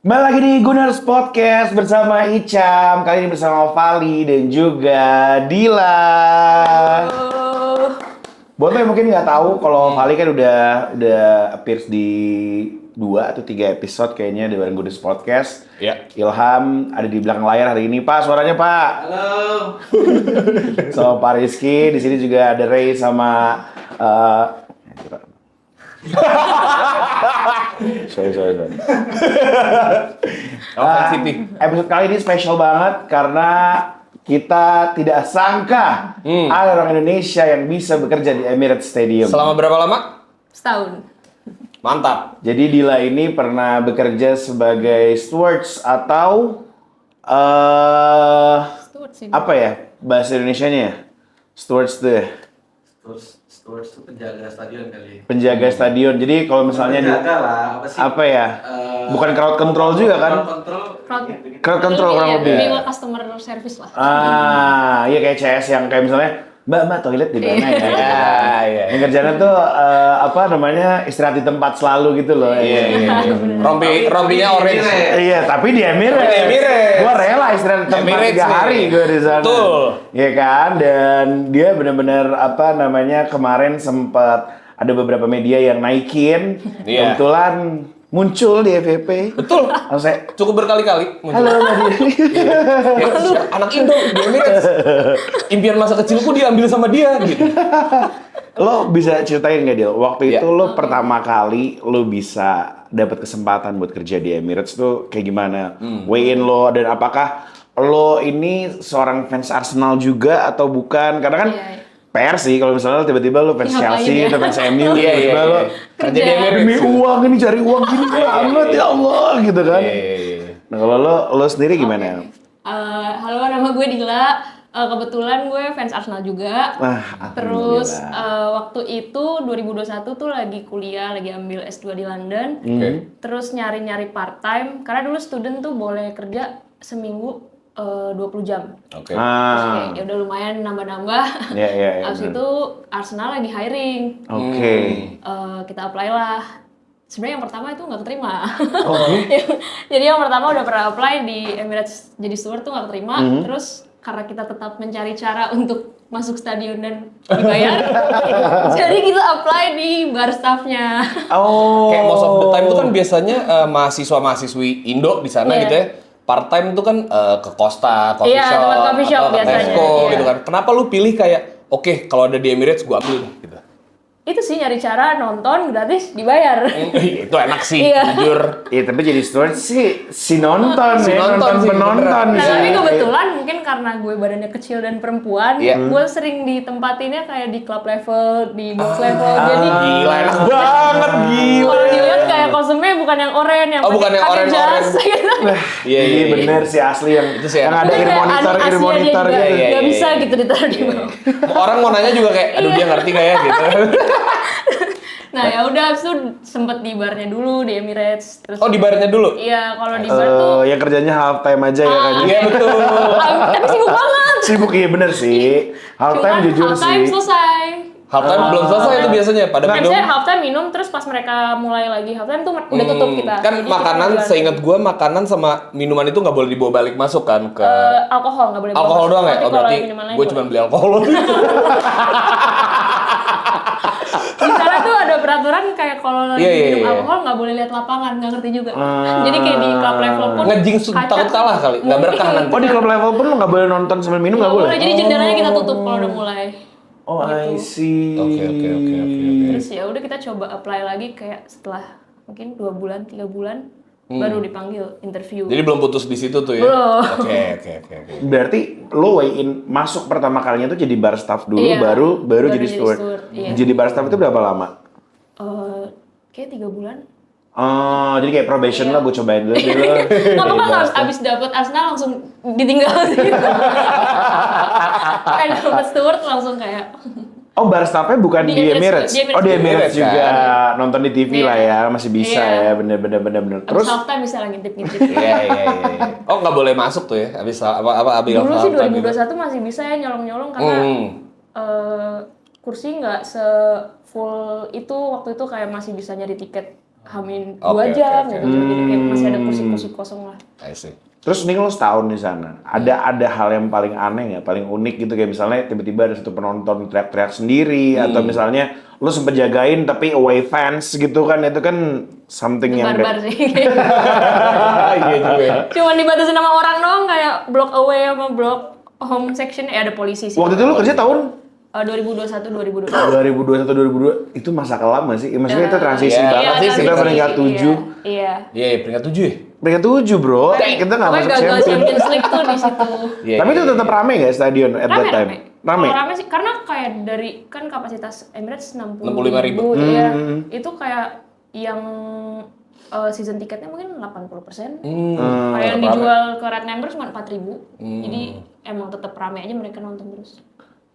Kembali lagi di Gunners Podcast bersama Icam. Kali ini bersama Vali dan juga Dila. Buat lo yang mungkin nggak tahu, kalau Vali kan udah appears di 2 atau 3 episode kayaknya di bareng Gunners Podcast. Ya. Ilham ada di belakang layar hari ini, Pak. Suaranya, Pak. Halo. Sama Pak Rizky. Di sini juga ada Ray sama sorry. Episode kali ini spesial banget karena kita tidak sangka ada orang Indonesia yang bisa bekerja di Emirates Stadium. Selama berapa lama? Setahun. Mantap. Jadi Dila ini pernah bekerja sebagai stewards atau Steward sih. apa ya bahasa Indonesianya ya? Stewards tuh ya? Stewards itu penjaga stadion kali. Penjaga stadion. Jadi kalau misalnya Penjaga lah, apa sih? apa ya? Bukan crowd control juga kan? Crowd control. Crowd control kurang lebih. Ini customer service lah. Iya kayak CS yang kayak misalnya Mbak toilet di mana ya? Iya. Yang kerjanya tuh apa namanya istirahat di tempat selalu gitu loh. Iya. Rompinya orange. Iya, tapi di Emirates. Di Emirates. Gua rela istirahat di tempat Emirates 3 hari nih. gue di sana. Betul. Iya kan? Dan dia benar-benar apa namanya kemarin sempat ada beberapa media yang naikin. Iya. Kebetulan muncul di FVP. Betul. Langsung saya, Cukup berkali-kali. halo Mbak Dili. Anak Indo di Emirates. Impian masa kecilku diambil sama dia gitu. Lo bisa ceritain nggak Dil? Waktu Iya. itu lo pertama kali lo bisa dapat kesempatan buat kerja di Emirates tuh kayak gimana? Weigh in lo dan apakah lo ini seorang fans Arsenal juga atau bukan? Karena kan Iya. PR sih kalau misalnya tiba-tiba lo fans Ngapain Chelsea ya? atau fans MU Iya, tiba-tiba iya, lo iya. Kerja. di Emirates. demi uang ini cari uang gini banget ya Allah gitu kan. Iya. Nah kalau lo sendiri gimana? Halo, nama gue Dila. Kebetulan gue fans Arsenal juga. Wah, Terus alhamdulillah. waktu itu 2021 tuh lagi kuliah, lagi ambil S2 di London. Oke. Terus nyari-nyari part time karena dulu student tuh boleh kerja seminggu 20 jam. Oke. Terus Ah, kayak ya udah lumayan nambah-nambah. iya. Abis bener. itu Arsenal lagi hiring. Oke. Kita apply lah. Sebenarnya yang pertama itu nggak keterima. Oh. Jadi yang pertama udah pernah apply di Emirates jadi steward tuh nggak keterima. Mhm. Terus karena kita tetap mencari cara untuk masuk stadion dan dibayar, jadi kita apply di bar staffnya. Oh. Kayak most of the time itu kan biasanya mahasiswa-mahasiswi Indo di sana Iya. gitu ya. Part time itu kan ke Costa, coffee Iya, shop, tempat coffee shop atau ke biasanya, Tesco iya. gitu kan. Kenapa lu pilih kayak oke kalau ada di Emirates gua ambil gitu. Itu sih nyari cara nonton gratis dibayar. Itu enak sih, Iya. jujur. Iya tapi jadi steward sih si nonton Si ya, nonton nonton sih, penonton Nah, sih. tapi kebetulan mungkin karena gue badannya kecil dan perempuan, Iya. gue sering ditempatinnya kayak di club level, di box level. Jadi Gila, enak banget, gila. kalau dilihat kayak kostumnya bukan yang oranye, yang Oh, bukan yang pakai jas. orange-orange. gitu. Iya, Iya bener sih asli yang Itu sih yang enak. ada Kayak ear monitor anak Asia dia gitu. juga Iya, nggak iya, bisa iya. gitu ditaruh di bawah. Orang mau nanya juga kayak, aduh dia ngerti gak ya gitu. Nah ya udah, abis itu sempet di barnya dulu di Emirates. Terus Oh di barnya dulu? iya, kalau di bar tuh Yang kerjanya half time aja ya kan. Iya betul. tapi sibuk banget. Sibuk iya bener sih. Half time Cuman jujur halftime sih. selesai. Halftime belum selesai itu biasanya pada Kan minum. saya halftime minum, terus pas mereka mulai lagi halftime tuh udah tutup kita. Kan Jadi kita makanan, jualan. seingat gue makanan sama minuman itu nggak boleh dibawa balik masuk kan ke Alkohol nggak boleh bawa alkohol masuk. doang ya? Tapi Oh kalau berarti minuman lain gue boleh. cuma beli alkohol. Di sana tuh ada peraturan kayak kalau Iya, iya, minum iya. alkohol nggak boleh lihat lapangan, nggak ngerti juga. Jadi kayak di club level pun Ngejing takut kalah kali, nggak berkah nanti. Oh di club level pun lo nggak boleh nonton sambil minum nggak boleh? Jadi jendelanya kita tutup kalau udah mulai. Oh I see. Oke. Terus ya udah kita coba apply lagi kayak setelah mungkin 2 bulan, 3 bulan baru dipanggil interview. Jadi belum putus di situ tuh ya? Belum. Oke. Berarti lo weigh in masuk pertama kalinya tuh jadi bar staff dulu Iya, baru baru jadi jadi steward. steward, iya. Jadi bar staff itu berapa lama? Kayak 3 bulan. Oh, jadi kayak probation lah, gue cobain dulu. Nggak apa-apa, abis dapet Arsenal langsung ditinggal gitu. Kayak dapet steward langsung kayak Oh, bar staffnya bukan di Di Emirates. Emirates. Di Emirates. Oh, di Emirates Di Emirates, juga. kan? Nonton di TV Iya. lah ya, masih bisa Iya. ya, bener. abis Terus, halftime bisa lah ngintip-ngintip. Iya. Oh nggak boleh masuk tuh ya? Abis apa abis Dulu sih halftime 2021 masih bisa ya nyolong-nyolong karena kursi nggak se full itu waktu itu kayak masih bisa nyari tiket hamin Oke, 2 jam oke, gitu. Jadi kayak masih ada kursi-kursi kosong lah. I see. Terus nih lo setahun di sana, ada hal yang paling aneh nggak, paling unik gitu kayak misalnya tiba-tiba ada satu penonton teriak-teriak sendiri atau misalnya lo sempet jagain tapi away fans gitu kan, itu kan something yang Barbar sih. Iya juga. Cuman dibatasi sama orang doang kayak block away sama block home section ada polisi sih. Waktu itu lo kerja tahun 2021 2022. 2021 2022 itu masa kelam nggak sih? Ya, maksudnya itu transisi Iya, banget sih, kita peringkat 7. Iya. Iya, peringkat 7 ya? Peringkat 7 bro, kita nggak masuk gagal champion. Champions League tuh di situ. Iya, Tapi itu tetap rame nggak stadion at that time? Rame. Kalau rame sih karena kayak dari kan kapasitas Emirates 65.000. Iya. Itu kayak yang season tiketnya mungkin 80%. Kayak yang dijual ke Red Member cuma 4.000. Jadi emang tetap rame aja mereka nonton terus.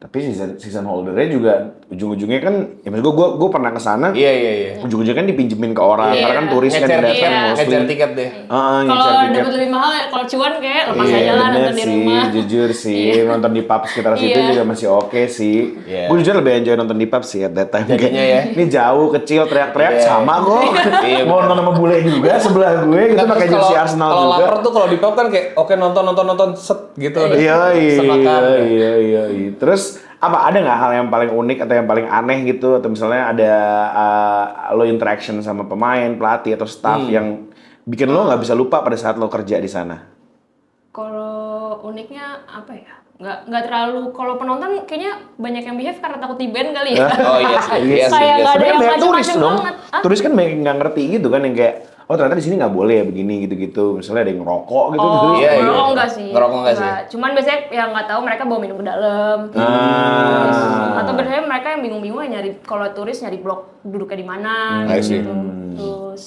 Tapi season holdernya juga ujung-ujungnya kan, ya maksud gue pernah ke sana. Iya. Ujung-ujungnya kan dipinjemin ke orang, Iya. karena kan turis kan yang datang mostly. Ngejar tiket deh. Kalau ngejar tiket. dapat lebih mahal ya, kalau cuan kayak lepas Iya, aja lah bener nonton di sih, rumah. jujur sih, nonton di pub sekitar situ Iya. juga masih oke sih. Iya. Gue jujur lebih enjoy nonton di pub sih at that time. Jadinya ya. Ini jauh, kecil, teriak-teriak, Iya. sama kok. Iya, Mau nonton sama bule juga sebelah gue, gitu Nah, pakai terus jersey Arsenal kalau juga. lapar tuh kalau di pub kan kayak oke nonton set gitu. Iya. Semakan. Terus apa ada nggak hal yang paling unik atau yang paling aneh gitu, atau misalnya ada lo interaction sama pemain, pelatih atau staff yang bikin lo nggak bisa lupa pada saat lo kerja di sana? Kalau uniknya apa ya? Nggak terlalu, kalau penonton kayaknya banyak yang behave karena takut di ban kali ya. Oh iya sih. Iya sih. Kayak nggak ada yang Sebenarnya banyak turis macem-macem dong. banget. Hah? Turis kan banyak yang nggak ngerti gitu kan, yang kayak oh ternyata di sini nggak boleh ya begini gitu-gitu. Misalnya ada yang ngerokok gitu. Oh, turis. Iya, iya. ngerokok enggak sih. Ngerokok enggak sih? Cuman biasanya yang nggak tahu mereka bawa minum ke dalam. Atau biasanya mereka yang bingung-bingung nyari, kalau turis nyari blok duduknya di mana I see. gitu. Terus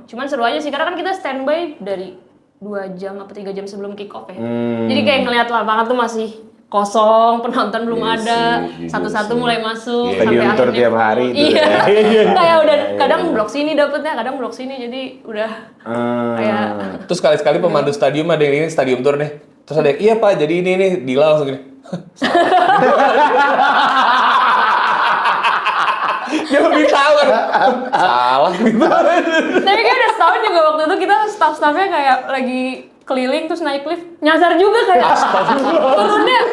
cuman seru aja sih karena kan kita standby dari 2 jam apa 3 jam sebelum kick off ya. Jadi kayak ngelihat lapangan tuh masih kosong, penonton belum Iya ada, sih, jujur satu-satu sih. mulai masuk Iya. Stadion tour akhirnya tiap full. hari tuh Iya. ya. Kayak udah kadang blok sini dapetnya, kadang blok sini, jadi udah kayak Terus sekali-sekali pemandu stadium ada yang ini stadium tour nih. Terus ada yang iya Pak, jadi ini nih Dila langsung gini. Dia lebih tahu kan. Salah gitu. tapi kayak udah setahun juga waktu itu kita staff-staffnya kayak lagi keliling terus naik lift nyasar juga kayak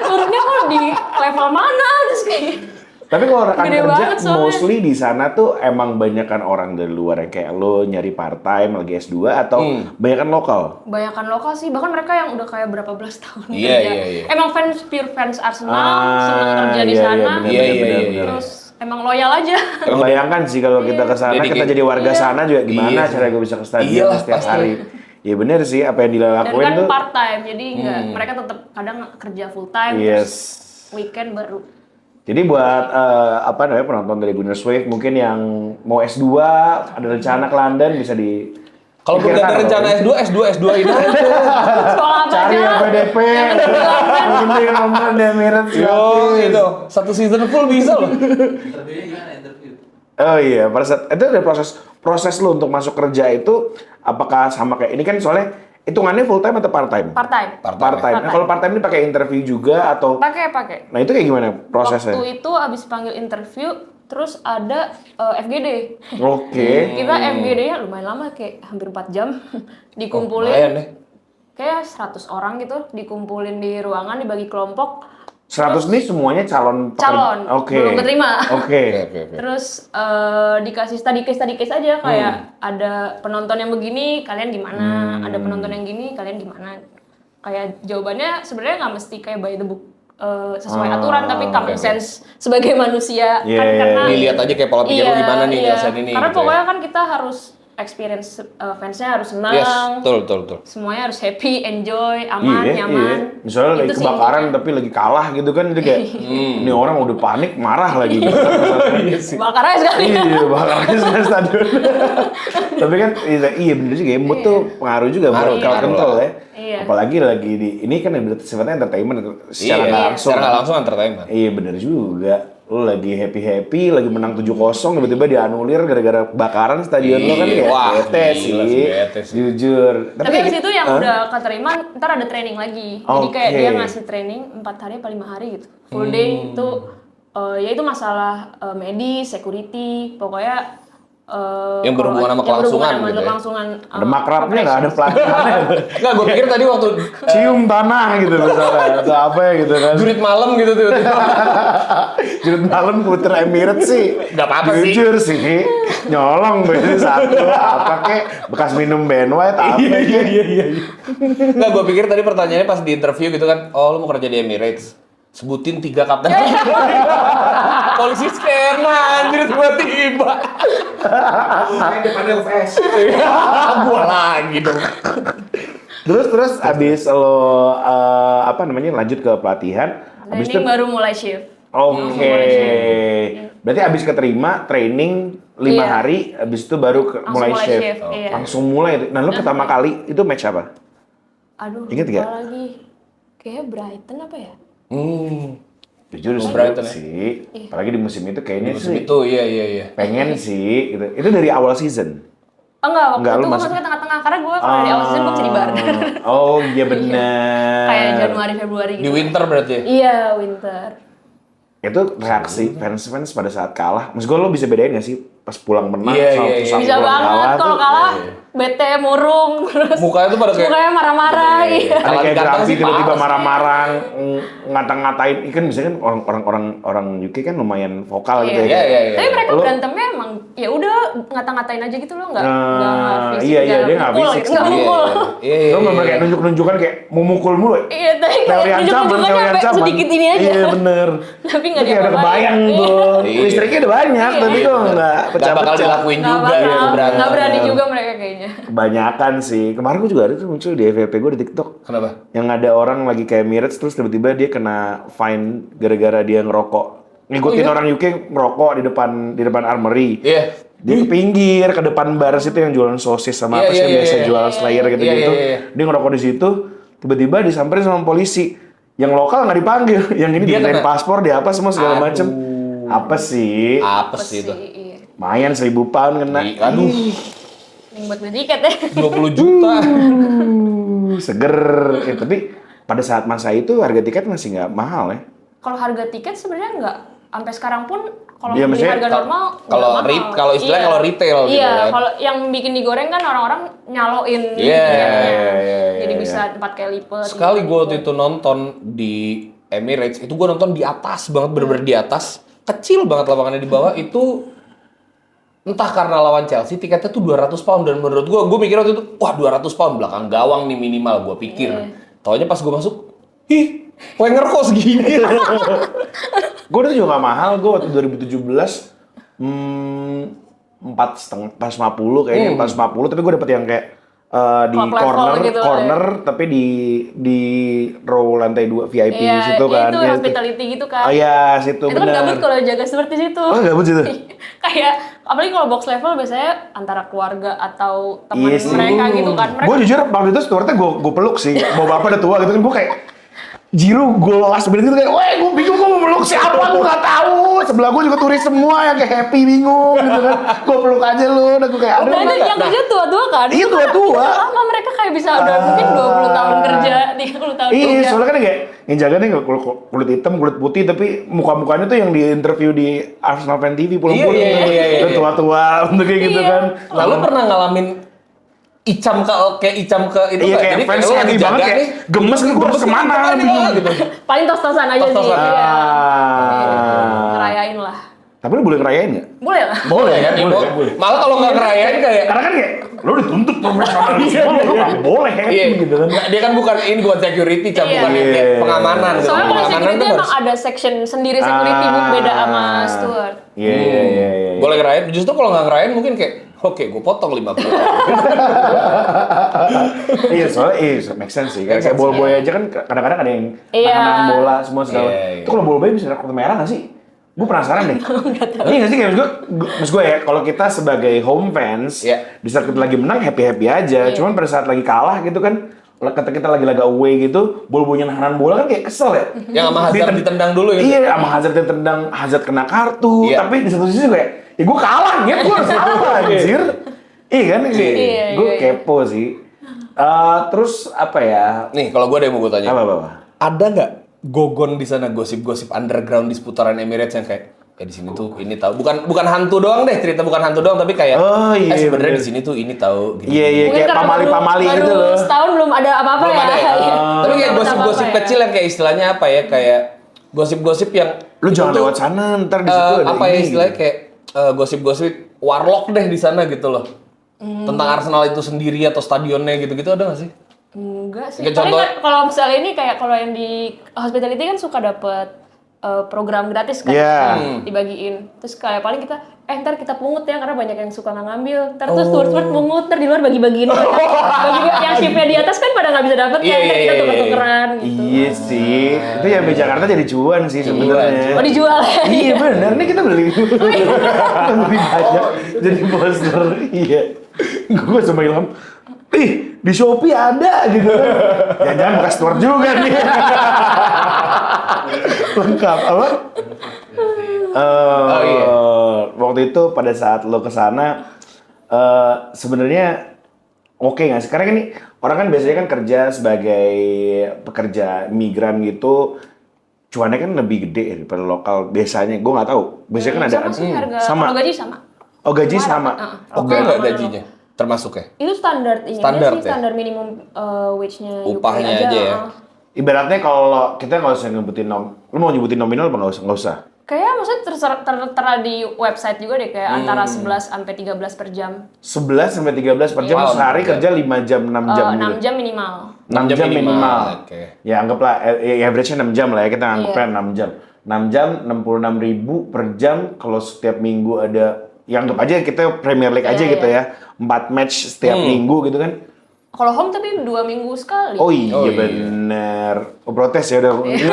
turunnya kok di level mana terus kayak Tapi kalau rekan Gede kerja banget soalnya. mostly di sana tuh emang banyakan orang dari luar yang kayak lo nyari part time lagi S2 atau banyakan lokal? banyakan lokal sih, bahkan mereka yang udah kayak berapa belas tahun Iya, kerja. iya. Emang pure fans Arsenal, seneng kerja di iya, sana, bener, Iya, bener, iya, bener. iya. terus emang loyal aja. Bayangkan sih kalau kita ke sana, Jadi kita kayak- jadi warga Iya. sana juga gimana Iya. cara gue bisa ke stadion Iyalah, setiap pasti. hari. Ya bener sih, apa yang Dan dilakuin kan tuh. part time, jadi nggak mereka tetap kadang kerja full time, Yes. terus weekend baru. Jadi buat apa namanya penonton dari Gunners Wave mungkin yang mau S2 ada rencana ke London bisa di Kalau belum pikirkan ada rencana loh. S2 ini aja. Sekolah apa Cari aja lah. PDP, Yang penting di London. penting nonton di Emirates. Yo, gitu. Satu season full bisa loh. Interviewnya gimana interview? Oh iya, pada saat itu ada proses lo untuk masuk kerja itu apakah sama kayak ini kan soalnya hitungannya full time atau part time? Part time. Part time. Nah, kalau part time ini pakai interview juga atau Pakai. nah itu kayak gimana prosesnya? Waktu itu abis panggil interview, terus ada FGD. Oke. Kita FGD-nya lumayan lama, kayak hampir 4 jam. Dikumpulin, Lumayan deh. kayak 100 orang gitu, dikumpulin di ruangan, dibagi kelompok. 100 nih semuanya calon Calon, Oke. belum keterima. Oke. Terus dikasih study case aja kayak ada penonton yang begini, kalian gimana? Ada penonton yang gini, kalian gimana? Kayak jawabannya sebenarnya nggak mesti kayak by the book sesuai aturan, tapi common sense sebagai manusia Iya, kan iya, karena Dilihat aja kayak pola pikir lu gimana nih jelasin ini. Karena gitu ya. pokoknya kan kita harus experience fansnya harus senang. Yes, betul. Semuanya harus happy, enjoy, aman, nyaman. Misalnya lagi Itu sih kebakaran intinya. tapi lagi kalah gitu kan, jadi kayak ini orang udah panik marah lagi. Gitu. Bakarnya sekali. Iya, bakarnya sudah stadion. Tapi kan iya bener juga ya, mood tuh pengaruh juga Pengaruh, buat crowd pengaruh control lah. ya. Iya. Apalagi lagi di ini kan sifatnya entertainment secara nggak langsung. Secara nggak langsung entertainment. Iya bener juga. Lu lagi happy, lagi menang 7-0, tiba-tiba dianulir gara-gara bakaran stadion lo kan Iya, kayak wah, bete gila sih. sih, bete sih. Jujur. Tapi kayak abis gitu- itu yang Hah? udah keterima, ntar ada training lagi. Jadi kayak Oke. dia ngasih training 4 hari apa 5 hari gitu. Full day itu ya itu masalah medis, security, pokoknya Yang berhubungan sama kelangsungan berhubungan sama gitu ya? kelangsungan, Ada makrabnya nggak ada pelatihannya. Enggak, gue pikir tadi waktu Cium tanah gitu misalnya atau apa ya gitu kan. jurit malam gitu tuh. Jurut malam puter Emirates sih. Nggak apa-apa sih. Jujur sih. Nyolong berarti satu apa kek bekas minum Ben White apa kek. Enggak, gue pikir tadi pertanyaannya pas di interview gitu kan, oh lu mau kerja di Emirates, sebutin 3 kapten. Polisi scanner, anjir tiba-tiba. Main depan LVS. Gua lagi dong. Terus abis lo apa namanya lanjut ke pelatihan, abis itu Training baru mulai shift. oke. Berarti abis keterima training 5 Iya. hari, abis itu baru mulai mulai shift. shift, iya. Langsung mulai. Nah, lo pertama kali itu match apa? Aduh, Ingat lupa nggak? lagi. Kayaknya Brighton apa ya? Jujur sih, Brighton ya? sih. Apalagi di musim itu kayaknya Musim sih itu, iya. pengen sih gitu. Itu dari awal season. Enggak, waktu Enggak, itu lu gue masuk- masuk ke tengah-tengah karena gue kalau dari awal season gue bisa di bar. Oh iya benar. Kayak Januari Februari gitu. Di winter berarti ya? Iya, winter. Itu reaksi fans pada saat kalah. Maksud gue lo bisa bedain gak sih pas pulang menang Iya, sama iya, pas iya. Bisa pulang banget kalau tuh? kalah, iya. bete murung terus Mukanya tuh pada kayak mukanya marah-marah iya. Ada Kalau kayak di kantong Grafi sih tiba-tiba parah sih. marah-marah, ngata-ngatain. Ikan biasanya kan orang UK kan lumayan vokal gitu ya. Iya. Tapi mereka Lo- berantemnya emang ya udah ngata-ngatain aja gitu loh, nggak fisik, iya, dia nggak mukul fisik gitu, sih. nggak mukul. Iya. Lo memang kayak nunjuk-nunjukan kayak mau mukul mulu. Iya, tapi Teori kayak ancaman, nunjuk-nunjukannya teori sampai ancaman. sedikit ini aja. Iya bener. Tapi nggak Kayak udah diapa-apain. kebayang Iya. tuh. Iya. Listriknya udah banyak, tapi kok nggak Gak bakal pecah-pecah. dilakuin Nggak juga ya bakal, berantem. nggak berani juga mereka kayaknya. Kebanyakan sih. Kemarin gue juga ada tuh muncul di FYP gue di TikTok. Kenapa? Yang ada orang lagi kayak Emirates terus tiba-tiba dia kena fine gara-gara dia ngerokok. Ngikutin orang UK ngerokok di depan Armory. Iya. Dia ke pinggir, ke depan bar situ yang jualan sosis sama apa sih yang biasa jual Slayer gitu-gitu. Iya. Dia ngerokok di situ, tiba-tiba disamperin sama polisi. Yang lokal nggak dipanggil, yang ini Dia dimintain kena. paspor, dia apa semua segala Aduh. macem. Apa sih? Apa sih itu? Iya. Mayan 1.000 pound kena. Aduh, Yang buat beli tiket ya. 20 juta. Seger. Tapi pada saat masa itu harga tiket masih nggak mahal ya. Kalau harga tiket sebenarnya nggak sampai sekarang pun kalau Iya, beli maksudnya harga normal kalau nggak mahal. kalau istilahnya kalau retail gitu iya, kan. kalau yang bikin digoreng kan orang-orang nyaloin Iya, tiketnya. iya, Jadi iya. bisa 4 kali lipat. Sekali 5 gue waktu itu nonton di Emirates, itu gue nonton di atas banget, bener-bener di atas. Kecil banget lapangannya di bawah, itu entah karena lawan Chelsea, tiketnya tuh 200 pound. Dan menurut gue mikir waktu itu, wah 200 pound belakang gawang nih minimal, gue pikir. Taunya pas gue masuk, ih, Wenger kok segini? Gue itu juga gak mahal, gue waktu 2017 4,5, 450 kayaknya, 450, tapi gue dapet yang kayak di Club level gitu, corner, tapi di row lantai 2 VIP Iya, situ kan. itu Iya, hospitality gitu kan. Oh iya, situ Itu kan benar. gabut kalau jaga seperti situ. Oh, gabut situ? Kayak, apalagi kalau box level biasanya antara keluarga atau teman Iya sih. mereka gitu kan. Mereka Gue jujur waktu itu stewardnya gue peluk sih. Bawa bapak udah tua gitu kan, gue kayak Jiru gue last minute gitu kayak, weh gue bingung gue mau meluk siapa, gue gak tahu. Sebelah gue juga turis semua yang kayak happy bingung gitu kan. Gue peluk aja lu, udah gue kayak aduh. Dan yang kerja tua-tua kan? Iya, Itu kan tua-tua. udah lama mereka kayak bisa udah mungkin 20 tahun kerja, 30 tahun Iya, kerja. soalnya kan kayak yang jaga nih kulit hitam, kulit putih, tapi muka-mukanya tuh yang di interview di Arsenal Fan TV pulang-pulang. Iya. Udah tua-tua, untuk kayak gitu Iya. kan. Lalu pernah ngalamin icam ke itu Iya, nggak? kayak Jadi fans lu lagi happy jaga banget kayak nih, gemes nih, gue harus kemana, bingung. gitu. Paling tos-tosan aja sih. Tos-tosan. Iya. Ah. Ngerayain lah. Tapi lu boleh ngerayain nggak? Boleh lah. Boleh Ya, kan? Boleh. Malah kalau nggak ngerayain kayak Karena kan kayak lu dituntut profesional semua, lu nggak boleh happy iya, gitu kan. Nggak, dia kan bukan ini bukan security, Cam, Iya. bukan yang kayak pengamanan. gitu. Soalnya kalau Pengamanan security tuh emang harus- ada section sendiri security beda sama steward. Iya. Boleh ngerayain, justru kalau nggak ngerayain mungkin kayak oke, gue potong 50. Iya, soalnya make sense sih. Kayak ball boy aja kan kadang-kadang ada yang Iya. nahan bola semua segala. Iya. Itu kalau ball boy bisa kartu merah nggak sih? Gue penasaran deh. Iya nggak sih? Kayak maksud gue ya, kalau kita sebagai home fans, Iya. di saat kita lagi menang happy-happy aja. Cuman pada saat lagi kalah gitu kan, ketika kita lagi laga away gitu, ball boynya nahan bola kan kayak kesel ya. Yang sama Hazard ditendang dulu ya. Iya, sama Hazard ditendang, Hazard kena kartu. Iya. Tapi di satu sisi kayak, ya gue kalah, ya gue harus kalah anjir. Iya kan? Iya, Gue iya. kepo sih. Terus apa ya? Nih, kalau gue ada yang mau gue tanya. Apa? Ada nggak gogon di sana gosip-gosip underground di seputaran Emirates yang kayak di sini tuh ini tahu. Bukan hantu doang deh, cerita bukan hantu doang tapi kayak Oh, iya, sebenarnya bener. di sini tuh ini tahu gitu. Iya, iya, Mungkin kayak karena pamali-pamali baru gitu loh. setahun belum ada apa-apa Belum ya. ada ya. Iya. Tapi kayak Belum gosip-gosip apa-apa ya. kecil yang kayak istilahnya apa ya? Kayak gosip-gosip yang Lu itu jangan tuh, lewat sana, ntar di situ ada apa ya ini, istilahnya gitu. kayak gosip-gosip warlock deh di sana gitu loh. Tentang Arsenal itu sendiri atau stadionnya gitu-gitu ada nggak sih? Enggak sih. Kayak Paling contoh- kan kalau misalnya ini kayak kalau yang di hospitality kan suka dapet program gratis kan, Iya. dibagiin. Terus kayak paling kita, ntar kita pungut ya karena banyak yang suka nggak ngambil. Ntar tuh steward pungut, ntar di luar bagi-bagiin. Yang shiftnya di atas kan pada nggak bisa dapet Iya, kan, ntar iya, kita iya, tuker-tukeran gitu. Iya sih, itu ya di Jakarta jadi cuan sih sebenarnya. Oh dijual ya? Iya benar, nih kita beli beli banyak jadi poster. Iya, gue sama Ilham, di Shopee ada gitu. Jangan-jangan bekas store juga nih. Lengkap apa? Oh, iya. Waktu itu pada saat lo kesana, sebenarnya oke nggak sih? Karena kan ini orang kan biasanya kan kerja sebagai pekerja migran gitu, cuannya kan lebih gede daripada lokal biasanya. Gue nggak tahu. Biasanya kan ada Sama sih harga, sama. kalau gaji sama. Oh gaji sama. Oke nggak gajinya? Termasuk ya? Itu standar ini Standar sih, ya? standar minimum wage-nya UK Upahnya aja ya? Ibaratnya kalau kita nggak usah nyebutin lu mau nyebutin nominal apa nggak usah? Kayaknya maksudnya tertera di website juga deh kayak antara 11 sampai 13 per jam. 11 sampai 13 per jam, Wow, sehari iya. kerja 5 jam, 6 jam gitu. 6 jam minimal. 6 jam minimal. Oke. Ya anggaplah average-nya 6 jam lah ya, kita anggapnya Iya. 6 jam. 6 jam 66.000 per jam kalau setiap minggu ada, ya anggap aja kita Premier League aja Iya, gitu iya. ya. 4 match setiap minggu gitu kan. Kalau home tapi 2 minggu sekali. Oh iya, Oh iya. bener. Oh protes ya udah. Gaji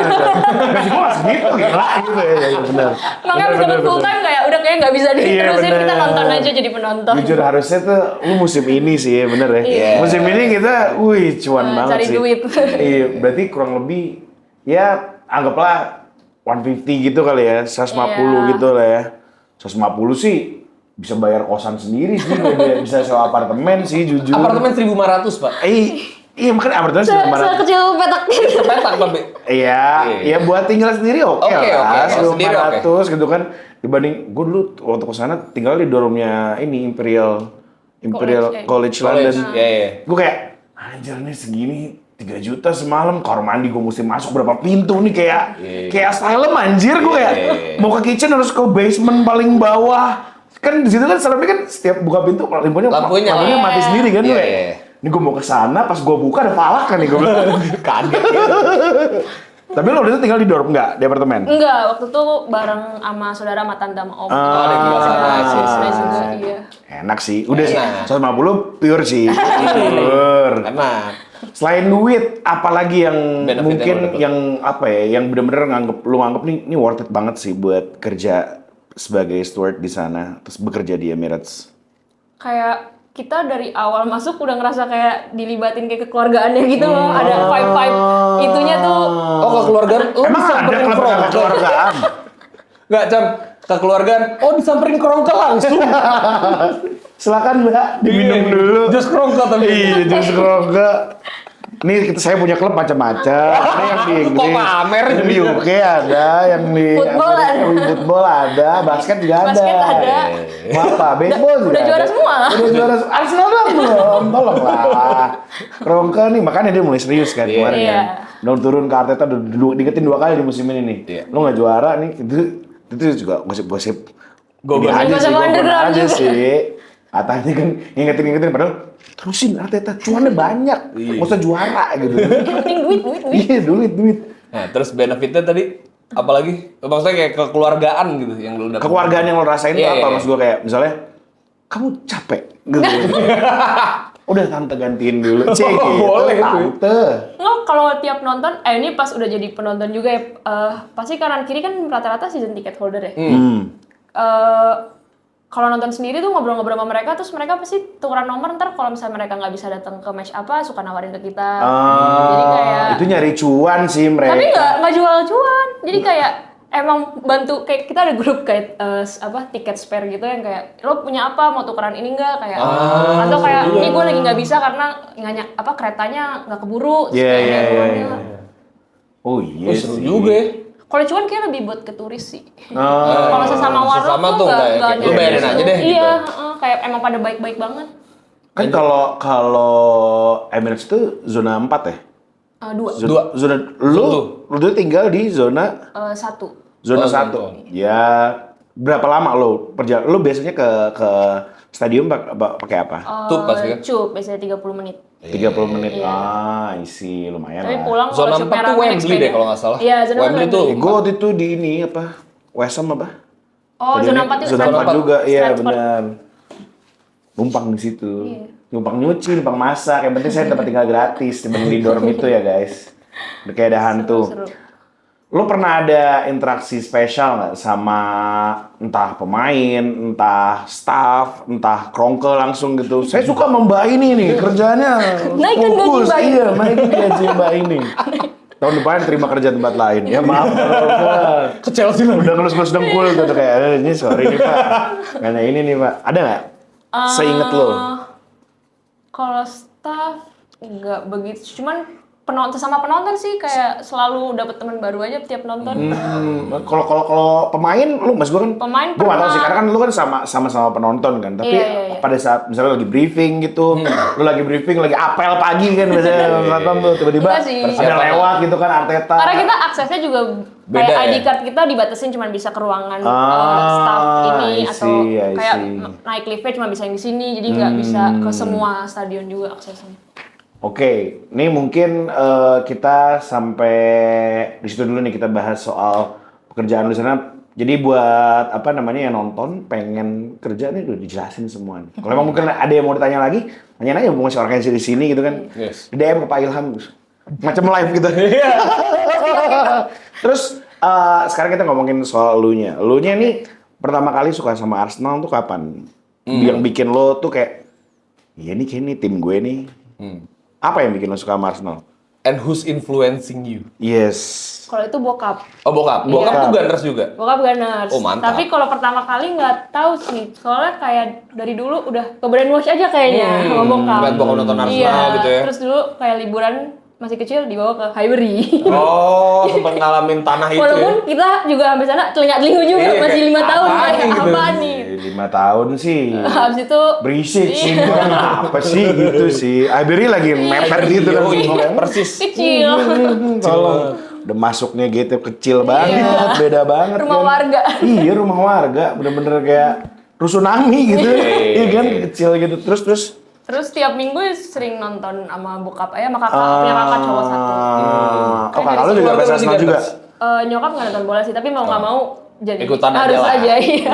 gua nggak segitu gila gitu ya, ya bener. Makanya harus dapat full time kayak udah kayak nggak bisa Iya, diterusin, kita bener. nonton aja jadi penonton. Jujur harusnya tuh lu musim ini sih bener ya. Iya. Musim ini kita, cuan banget cari sih. duit. Iya, berarti kurang lebih ya anggaplah 150 gitu kali ya, 150 Iya. gitu lah ya. 150 sih bisa bayar kosan sendiri sih, bisa sewa apartemen sih jujur. Apartemen 1.500 pak. Iya makanya apartemen Se cuma Sekecil petak. Petak tapi. Iya, ya buat tinggal sendiri oke Oke, lah, oke. Kalau sendiri 1.500 gitu kan. Dibanding gue dulu waktu kesana tinggal di dormnya ini Imperial College London. Iya, iya. Gue kayak anjir nih segini 3 juta semalam, kamar mandi gue mesti masuk berapa pintu nih kayak asylum anjir gue kayak mau ke kitchen harus ke basement paling bawah. Kan di situ kan selebihnya kan setiap buka pintu lampunya Lampunya. mati sendiri kan gue. Iya, kayak, iya. ini gue mau ke sana pas gue buka ada palak kan nih gue bilang. Kaget. Tapi lo udah tinggal di dorm nggak? Di apartemen? Enggak, waktu itu bareng sama saudara sama tante sama om. ada yang tinggal sana, Ada sih. juga, iya. Enak sih. Udah sih. Enak. 150 pure sih. Pure. Enak. Selain duit, apalagi yang Benefit mungkin yang lo dapet? yang apa ya, yang bener-bener lu nganggep nih ini worth it banget sih buat kerja sebagai steward di sana, terus bekerja di Emirates. Kayak kita dari awal masuk udah ngerasa kayak dilibatin kayak kekeluargaannya gitu loh. Ada vibe-vibe itunya tuh. Oh kekeluargaan, lo Emang ada disamperin klub kerongkel? kekeluargaan? Nggak, Cam. Kekeluargaan, oh disamperin kerongkel langsung. Silakan Mbak, diminum Iya, dulu. Jus kerongkel tapi. Iya, jus kerongkel. Nih saya punya klub macam-macam. Ada yang di Kok Inggris, pamer? yang di UK ada, yang di Football ada. football ada, basket juga ada. Basket ada. Mau apa? Baseball juga Udah juara ada. semua. Udah juara. Arsenal doang belum. Tolong lah. Kerongkel nih, makanya dia mulai serius kan Iya. kemarin Iya. kan. Udah turun ke Arteta, diingetin 2 kali di musim ini nih. Iya. Lo nggak juara nih, itu juga gosip-gosip. Gosip Ini aja Gosip sih, gosip underground aja juga. sih. Katanya kan ngingetin padahal terusin Arteta, cuannya banyak. Nggak usah juara gitu. Yang penting duit. Iya, duit. Nah, terus benefitnya tadi apalagi? Maksudnya kayak kekeluargaan gitu yang lu dapat. Kekeluargaan yang lo rasain Iya, itu apa? iya. Maksud gue kayak misalnya kamu capek gitu. Udah tante gantiin dulu. Cek gitu. Boleh tuh. Tante. Nggak, kalau tiap nonton, ini pas udah jadi penonton juga ya, pasti kanan kiri kan rata-rata season ticket holder ya. Kalau nonton sendiri tuh ngobrol-ngobrol sama mereka, terus mereka pasti tukeran nomor, ntar kalau misalnya mereka nggak bisa datang ke match apa, suka nawarin ke kita. Jadi kayak, Itu nyari cuan sih mereka. tapi nggak jual cuan. Jadi kayak emang bantu, kayak kita ada grup kayak tiket spare gitu yang kayak lo punya apa, mau tukeran ini nggak, kayak atau kayak ini gue lagi nggak bisa karena keretanya nggak keburu. Terus Iya, kayak iya, ada iya, uangnya. iya. Oh iya Oh, seru sih. juga ya. Kalau cuan kayak lebih buat ke turis sih. Oh. Kalau sesama warlock Sesama tuh tuh nggak kayak ada lu bayarin gitu. aja deh, gitu. Iya, kayak emang pada baik-baik banget. Kan kalau Emirates itu zona 4 ya? Dua, Dua. Zona lu tuh tinggal di zona satu. zona Oh, 1. zona. Ya berapa lama lo perjalanan? Lu biasanya ke stadium pakai apa? Tuh, pasti kan? Cup, biasanya 30 menit. 30 menit. Iya. Isi lumayan Tapi lah. pulang kalau Zona 4 cupnya tuh rame naik Wembley sepeda. deh kalau nggak salah. Iya, zona Wembley tuh. Gue waktu itu di ini apa? West Ham apa? Oh, zona 4 itu Zona 4 Stratford. juga, iya Stratford. benar. Numpang di situ. Iya. Numpang nyuci, numpang masak. Yang penting saya tempat tinggal gratis dibanding di dorm itu ya guys. Udah kayak ada hantu. Seru. Lo pernah ada interaksi spesial nggak sama entah pemain, entah staff, entah krongkel langsung gitu? Saya suka sama Mbak ini nih, kerjanya Naikin gaji fokus. Mbak ini. Iya, naikin gaji Mbak ini. Tahun depan terima kerja tempat lain. Ya maaf kalau Mbak. Ke Chelsea lah. Udah ngelus-ngelus dengkul gitu kayak, ini sorry nih Pak. Karena ini nih Pak. Ada nggak? Seinget lo? Kalau staff nggak begitu, cuman penonton sama penonton sih kayak selalu dapat teman baru aja tiap nonton. Kalau pemain lu mas gue kan Pemain gue nggak tahu pernah. sih karena kan lu kan sama penonton kan tapi Iya. pada saat misalnya lagi briefing gitu lu lagi briefing lagi apel pagi kan biasanya nonton tuh tiba-tiba Enggak sih. ada Persiapan. lewat gitu kan Arteta Karena kita aksesnya juga Beda kayak ya? ID card kita dibatasin cuma bisa ke ruangan staff I ini atau see, I kayak see. naik liftnya cuma bisa yang di sini, jadi nggak bisa ke semua stadion juga aksesnya. Oke, ini mungkin kita sampai di situ dulu nih kita bahas soal pekerjaan lu di sana. Jadi buat apa namanya yang nonton pengen kerja nih udah dijelasin semua nih. Kalau emang mungkin ada yang mau ditanya lagi, tanya aja hubungan si organisasi di sini gitu kan. Yes. Di DM ke Pak Ilham macam live gitu. Terus sekarang kita ngomongin soal elunya. Elunya nih pertama kali suka sama Arsenal tuh kapan? Yang bikin lo tuh kayak iya nih kayak ini tim gue nih. Apa yang bikin lo suka sama Arsenal? And who's influencing you? Yes. Kalau itu bokap. Oh bokap. Bokap Iya. tuh Gunners juga. Bokap Gunners. Oh, mantap. Tapi kalau pertama kali nggak tahu sih. Soalnya kayak dari dulu udah ke brainwash aja kayaknya sama bokap. Ngeliat bokap nonton Arsenal Iya, gitu ya. Terus dulu kayak liburan masih kecil dibawa ke Highbury. Oh, sempat ngalamin tanah itu Walaupun ya. kita juga sampai sana telinga-telinga juga Iya, masih 5 kayak tahun apaan kayak nih gitu. apa nih. 5 tahun sih. Habis itu Berisik sih, Iya. kan apa sih gitu sih. Ibery lagi mepet gitu kan. Yoi, persis. kecil. Tolong. Udah masuknya gitu kecil banget, beda banget Rumah kan. warga. Iya, rumah warga. Bener-bener kayak rusunami gitu. Iya kan, kecil gitu. Terus. Terus tiap minggu sering nonton sama bokap sama kakak, punya kakak cowok satu. Oh, kakak lu juga fans Arsenal juga? Nyokap nggak nonton bola sih, tapi mau nggak mau jadi Ikutan aja harus lah. aja iya.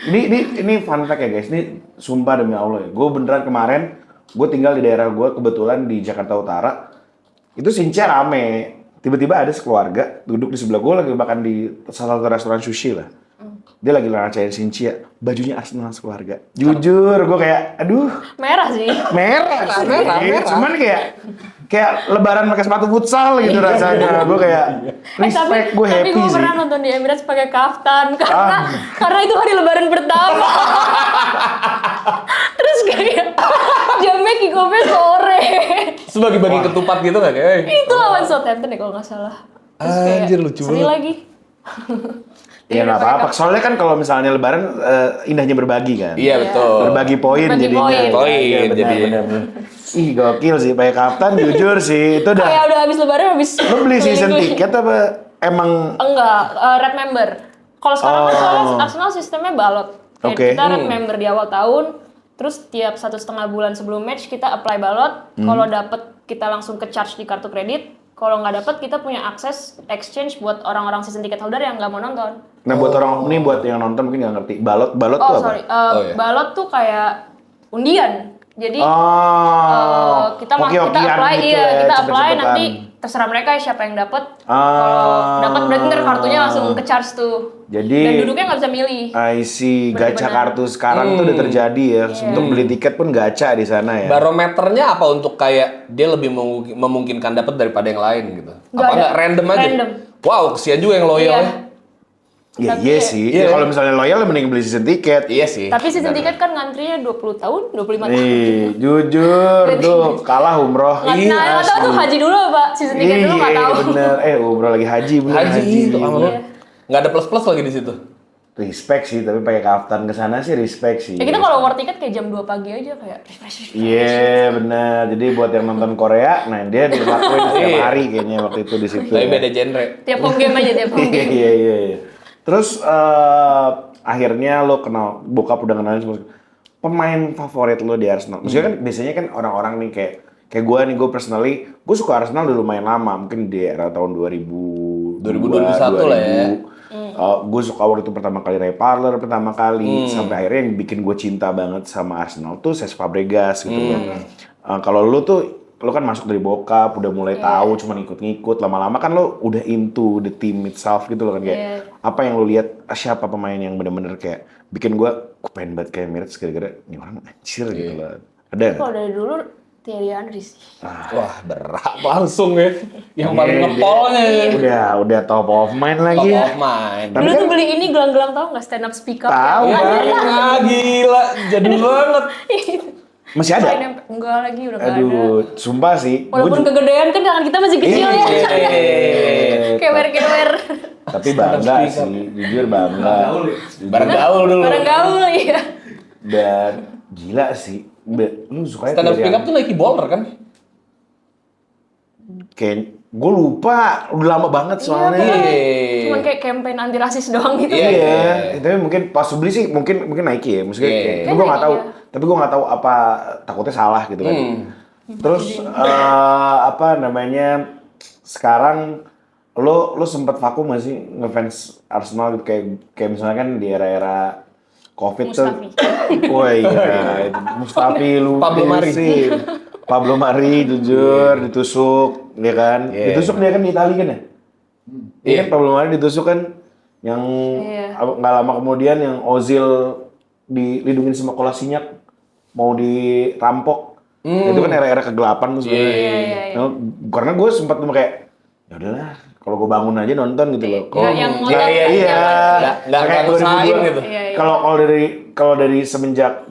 Ini fun fact ya guys, ini sumpah demi Allah ya. Gue beneran kemarin, gue tinggal di daerah gue kebetulan di Jakarta Utara. Itu Sincia rame. Tiba-tiba ada sekeluarga duduk di sebelah gue lagi makan di salah satu restoran sushi lah. Dia lagi ngeracain Sincia, bajunya Arsenal sekeluarga. Jujur, gue kayak, aduh, Merah sih. merah sih. merah. Cuman kayak lebaran pakai sepatu futsal gitu rasanya. Gue kayak respect, gue tapi happy gue sih. pernah nonton di Emirates pakai kaftan karena itu hari lebaran pertama. Terus kayak jamnya kick off-nya sore. Sebagai bagi ketupat gitu nggak kayak? Itu lawan Southampton ya kalau nggak salah. Terus kayak Anjir, lucu seri banget. lagi. Ya nggak apa-apa. Soalnya kan kalau misalnya lebaran indahnya berbagi kan. Iya betul. Berbagi poin Berbagi jadinya. poin. Iya, benar, Jadi. benar. Ih gokil sih, pakai kaftan jujur sih. Itu Kayak udah. udah habis lebaran habis. Lu beli season keliling-keliling. tiket apa emang Enggak, red member. Kalau sekarang kan Oh. soalnya Arsenal sistemnya balot. Kayak Oke. kita red member di awal tahun, terus tiap 1,5 bulan sebelum match kita apply balot. Kalau dapet kita langsung ke charge di kartu kredit. Kalau nggak dapet kita punya akses exchange buat orang-orang season ticket holder yang nggak mau nonton. Nah buat orang ini buat yang nonton mungkin nggak ngerti. Balot tuh Oh apa? sorry, iya. balot tuh kayak undian. Jadi Oh, kita hoki-hokian kita apply gitu iya ya, kita apply cepet-cepetan. nanti terserah mereka siapa yang dapat. Ah. Kalau dapat berarti ntar kartunya langsung ke charge tuh. Jadi Dan duduknya nggak bisa milih. I see, gacha Bener-bener. kartu sekarang tuh udah terjadi ya. Untuk beli tiket pun gacha di sana ya. Barometernya apa untuk kayak dia lebih memungkinkan dapat daripada yang lain gitu? Nggak Apa ada. nggak random aja? Random. Wow, kesian juga yang loyal Iya. ya. Ya Tapi- iya sih. Ya, Iya. kalau misalnya loyal mending beli season tiket. Iya sih. Tapi season tiket kan ngantrinya 20 tahun, 25 tahun. Nih, jujur tuh kalah umroh. Nggak tahu tuh haji dulu Pak, season tiket dulu nggak tahu. Bener. Umroh lagi haji, bener Haji itu sama lu. Iya. Nggak ada plus-plus lagi di situ. Respect sih, tapi pakai kaftan ke sana sih respect sih. Ya kita kalau war tiket kayak jam 2 pagi aja kayak refresh. Iya bener. Jadi buat yang nonton Korea, nah dia dilakuin setiap hari kayaknya waktu itu di situ. Tapi ya. beda genre. Tiap home game aja, tiap home game. Iya. Terus akhirnya lo kenal, bokap udah kenalin semua. Pemain favorit lo di Arsenal. Maksudnya kan biasanya kan orang-orang nih kayak gue nih, gue personally, gue suka Arsenal udah lumayan lama. Mungkin di era tahun 2000, 2021 lah ya. Gue suka waktu itu pertama kali Ray Parler pertama kali sampai akhirnya yang bikin gue cinta banget sama Arsenal tuh Cesc Fabregas gitu loh. Kalau lo kan masuk dari bokap, udah mulai tahu, cuman ikut-ngikut, lama-lama kan lo udah into the team itself gitu loh kan kayak apa yang lo lihat siapa pemain yang bener-bener kayak bikin gue pengen banget kayak Emirates gara-gara ini orang anjir gitu loh. Ada nggak? Kalau dari dulu Thierry Henry sih. Wah, berat langsung ya. Yang paling ngepolnya ya. Udah top of mind Top lagi ya. of mind. Dulu tuh beli ini gelang-gelang tau nggak stand up speak up? Tahu. Wah, gila. Jadul banget. Masih ada? Enggak lagi, udah nggak ada. Aduh, sumpah sih. Walaupun kegedean kan tangan kita masih kecil ya. Kewer-kewer. Tapi bangga sih, jujur bangga. Bareng gaul dulu. Barang gaul ya. Dan gila sih. Lu sukanya Stand up Thierry speak up tuh Nike Bowler kan? Kayak gue lupa, udah lama banget soalnya. Cuman kayak campaign anti rasis doang gitu. Iya, tapi mungkin pas beli sih mungkin Nike ya, maksudnya Iya. kayak, Kan tapi gue nggak Nike, tahu, ya. tapi gue nggak tahu apa takutnya salah gitu kan. Terus apa namanya sekarang lo sempet vakum nggak sih ngefans Arsenal gitu kayak misalnya kan di era-era COVID Mustafi. tuh, wah iya, Mustafi lu Pablo Mari. sih. Pablo Mari jujur ditusuk, ya kan? Iya. Ditusuk dia kan di Itali kan ya? Iya kan Pablo Mari ditusuk kan yang Iya. nggak lama kemudian yang Ozil dilindungin sama Kolasinac mau dirampok. Itu kan era-era kegelapan tuh sebenarnya. Iya. Nah, karena gue sempat tuh kayak ya udahlah kalau gue bangun aja nonton gitu loh. Kalau yang iya, ngotot. iya. Nggak Kayak ngusahain 2002. gitu. Iya. Kalau dari semenjak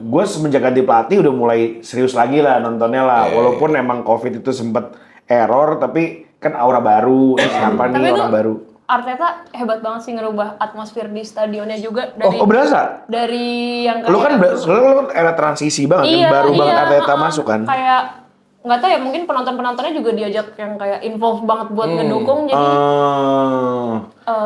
ganti pelatih udah mulai serius lagi lah nontonnya lah. Walaupun emang COVID itu sempet error tapi kan aura baru, siapa Tapi nih itu orang baru. Arteta hebat banget sih ngerubah atmosfer di stadionnya juga dari Oh berasa? dari yang Lu kan era transisi banget kan, baru banget Arteta masuk kan. Kayak nggak tahu ya, mungkin penontonnya juga diajak yang kayak involve banget buat ngedukung, jadi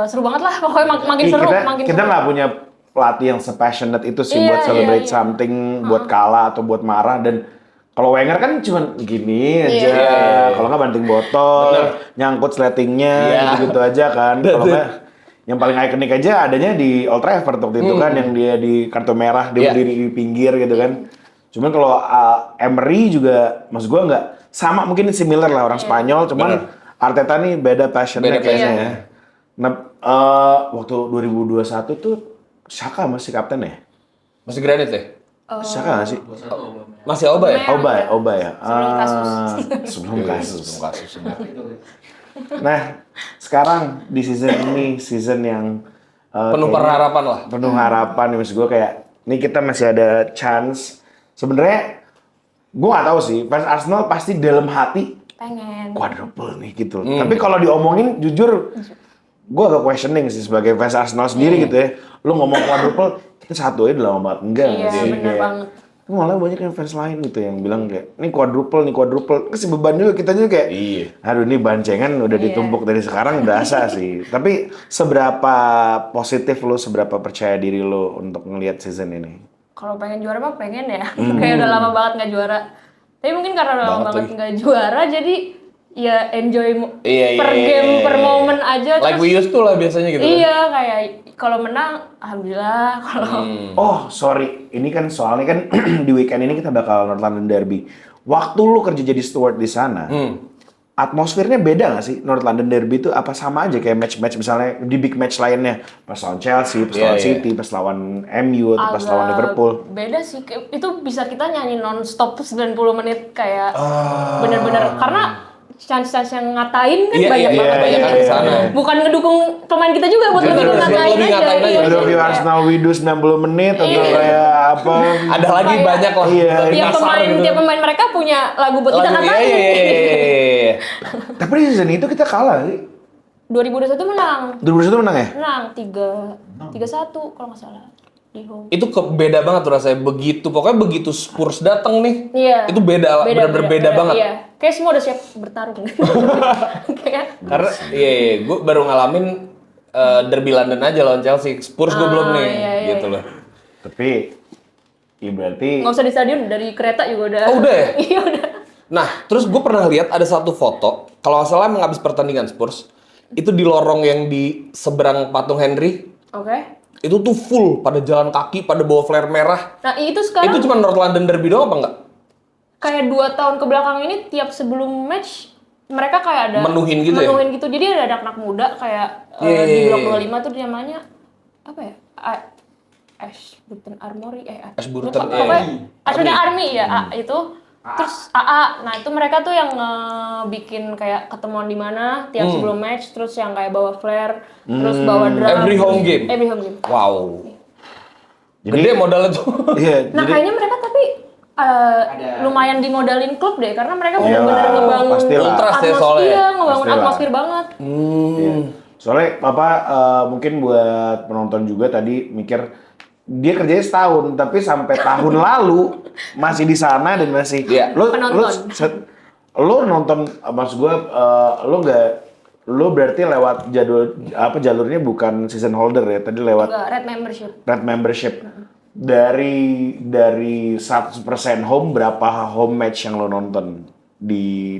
seru banget lah pokoknya makin Ih, seru, kita makin kita seru. nggak punya pelatih yang sepassionate itu sih Iya, buat celebrate iya. something, buat kalah atau buat marah. Dan kalau Wenger kan cuman gini aja, Iya. kalau nggak banting botol, nyangkut sletingnya, Iya. gitu aja kan. Kalau nggak, yang paling ikonik aja adanya di Old Trafford waktu itu kan, yang dia di kartu merah, dia Iya. berdiri di pinggir gitu kan. Cuman kalau Emery juga, maksud gua nggak sama, mungkin similar lah orang Spanyol, cuman Arteta nih beda passionnya Beda kayaknya passion. ya. Nah, waktu 2021 tuh Saka masih kapten ya? Masih granit ya? Saka nggak sih? Masih Oba ya? Oba ya. Sebelum kasus. Sebelum kasus. Sebelum kasus. Nah, sekarang di season ini, season yang Penuh kayaknya pengharapan lah. penuh harapan. Maksud gue kayak, ini kita masih ada chance. Sebenarnya, gue nggak tahu sih. Fans Arsenal pasti dalam hati Pengen. quadruple nih gitu. Tapi kalau diomongin, jujur, gue agak questioning sih sebagai fans Arsenal sendiri gitu ya. Lu ngomong quadruple, kita satu aja udah lama banget. Enggak Iya, nggak sih? bener Kayak, banget. malah banyak yang fans lain gitu yang bilang kayak, ini quadruple. Kasih beban juga, kita juga kayak, Iya. aduh ini bancengan udah ditumpuk dari sekarang, berasa sih. Tapi seberapa positif lu, seberapa percaya diri lu untuk ngelihat season ini? Kalau pengen juara mah pengen ya. Kayak udah lama banget nggak juara. Tapi mungkin karena udah lama banget nggak juara, jadi ya enjoy Iya, per iya, game, iya, per iya. momen aja. Like we used to lah biasanya gitu. Iya, kayak kalau menang, alhamdulillah. Kalau Oh sorry, ini kan soalnya kan di weekend ini kita bakal North London Derby. Waktu lu kerja jadi steward di sana, atmosfernya beda nggak sih North London Derby itu? Apa sama aja kayak match-match misalnya di big match lainnya? Pas lawan Chelsea, pas lawan Iya, iya. City, pas lawan MU, atau pas lawan agak Liverpool. beda sih. Itu bisa kita nyanyi non-stop 90 menit kayak bener-bener. Karena chance yang ngatain kan Iya, banyak iya, banget. banyak kan di sana. Bukan ngedukung pemain kita juga buat Bener, lebih ngatain lebih aja. ngatain aja. Iya, Aduh, view iya. Arsenal Widu 90 menit atau Iya. kayak apa. Ada lagi Kayak- banyak lah. Iya. Tiap pemain mereka punya lagu buat kita Lagu, ngatain. iya. Tapi di season itu kita kalah sih. 2021 menang. 2021 menang ya? Menang 3-1 kalau nggak salah di home. Itu beda banget tuh rasanya pokoknya begitu Spurs datang nih. Iya. Itu bener-bener beda banget. Iya. Kayak semua udah siap bertarung. Kayak Karena gue baru ngalamin derby London aja lawan Chelsea. Spurs gue belum nih, iya, gitu loh. Tapi ya berarti nggak usah di stadion, dari kereta juga udah. Oh, udah ya? Iya udah. Nah, terus gue pernah lihat ada satu foto, kalau nggak salah emang habis pertandingan Spurs, itu di lorong yang di seberang patung Henry, Oke. itu tuh full, pada jalan kaki, pada bawa flare merah. Nah itu sekarang Itu cuma North London Derby doang apa enggak? kayak 2 tahun ke belakang ini tiap sebelum match mereka kayak ada Menuhin gitu ya? menuhin gitu. Jadi ada anak-anak muda kayak Iya, di iya, blok iya. 25 tuh namanya apa ya? Ashburton Armory Ashburton, pokoknya Ashburton Army. Army ya itu terus AA. Nah itu mereka tuh yang bikin kayak ketemuan di mana tiap sebelum match, terus yang kayak bawa flare, terus bawa drum. Every home game? Every home game. Wow. Jadi- Gede modalnya tuh. iya, Nah jadi kayaknya mereka tapi lumayan dimodalin klub deh, karena mereka Iyalah, benar-benar ngebangun pastilah. Ultras ya atmosfer, soalnya. iya, ngebangun Pastilah. atmosfer banget. Iya. Soalnya mungkin buat penonton juga tadi mikir dia kerjanya setahun tapi sampai tahun lalu masih di sana dan masih Iya. Penonton. lo nonton maksud gue lo berarti lewat jalurnya bukan season holder ya, tadi lewat Enggak, red membership. red membership. Dari 100% home, berapa home match yang lo nonton di